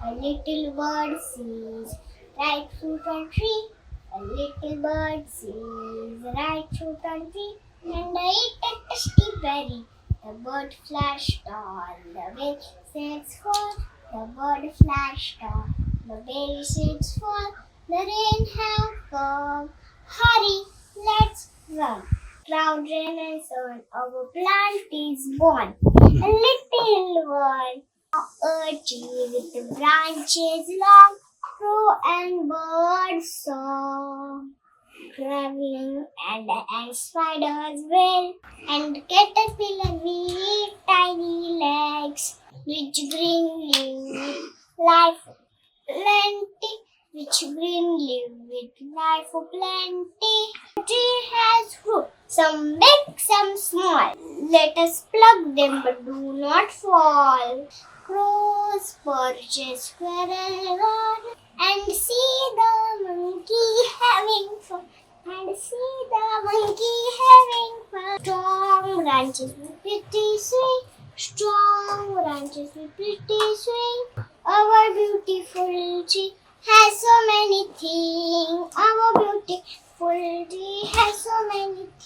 A little bird sees right fruit on tree. A little bird sees right fruit on tree, and ate a tasty berry. The bird flashed on the way seeds fall. The bird flashed on the berry seeds fall. The rain have come. Hurry, let's run. Cloud, rain, and sun, our plant is born. A little one, a tree with the branches long, crow and bird song, traveling and spiders will, and caterpillar with tiny legs, rich green leaf, life plenty, rich green leaf with life for plenty. The tree has fruit, some big, some small. Let us pluck them, but do not fall. Crows, perches, squirrels, run, and see the monkey having fun. And see the monkey having fun. Strong branches with pretty swing. Strong branches with pretty swing. Our beautiful tree has so many things. Our beautiful tree has so many things.